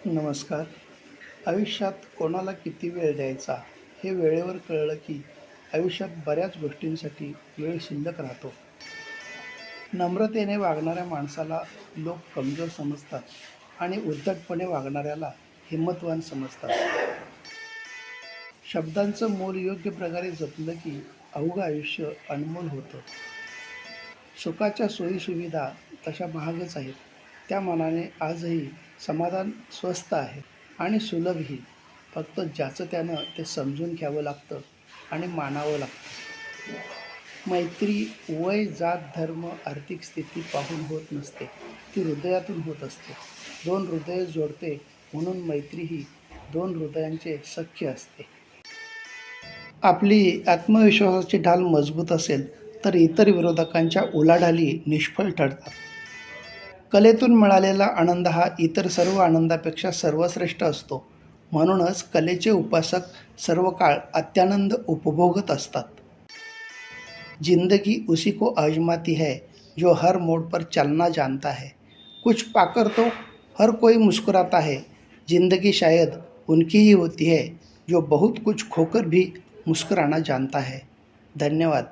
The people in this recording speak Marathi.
नमस्कार. आयुष्यात कोणाला किती वेळ द्यायचा हे वेळेवर कळलं की आयुष्यात बऱ्याच गोष्टींसाठी वेळ शिल्लक राहतो. नम्रतेने वागणाऱ्या माणसाला लोक कमजोर समजतात आणि उद्धटपणे वागणाऱ्याला हिंमतवान समजतात. शब्दांचं मोल योग्य प्रकारे जपलं की अवघं आयुष्य अनमोल होतं. सुखाच्या सोयीसुविधा तशा महागच आहेत. त्या मानाने आजही समाधान स्वस्त आहे आणि सुलभही. फक्त ज्याचं त्यानं ते समजून घ्यावं लागतं आणि मानावं लागतं. मैत्री वय, जात, धर्म, आर्थिक स्थिती पाहून होत नसते. ती हृदयातून होत असते. दोन हृदय जोडते म्हणून मैत्री ही दोन हृदयांचे सख्य असते. आपली आत्मविश्वासाची ढाल मजबूत असेल तर इतर विरोधकांच्या उलाढाली निष्फळ ठरतात. कलेतून मिळालेला आनंद हा इतर सर्व आनंदापेक्षा सर्वश्रेष्ठ असतो. म्हणूनच कलेचे उपासक सर्व काळ अत्यानंद उपभोगत असतात. जिंदगी उसी को आजमाती है जो हर मोड़ पर चलना जानता है. कुछ पाकर तो हर कोई मुस्कुराता है. जिंदगी शायद उनकी ही होती है जो बहुत कुछ खोकर भी मुस्कुराना जानता है. धन्यवाद.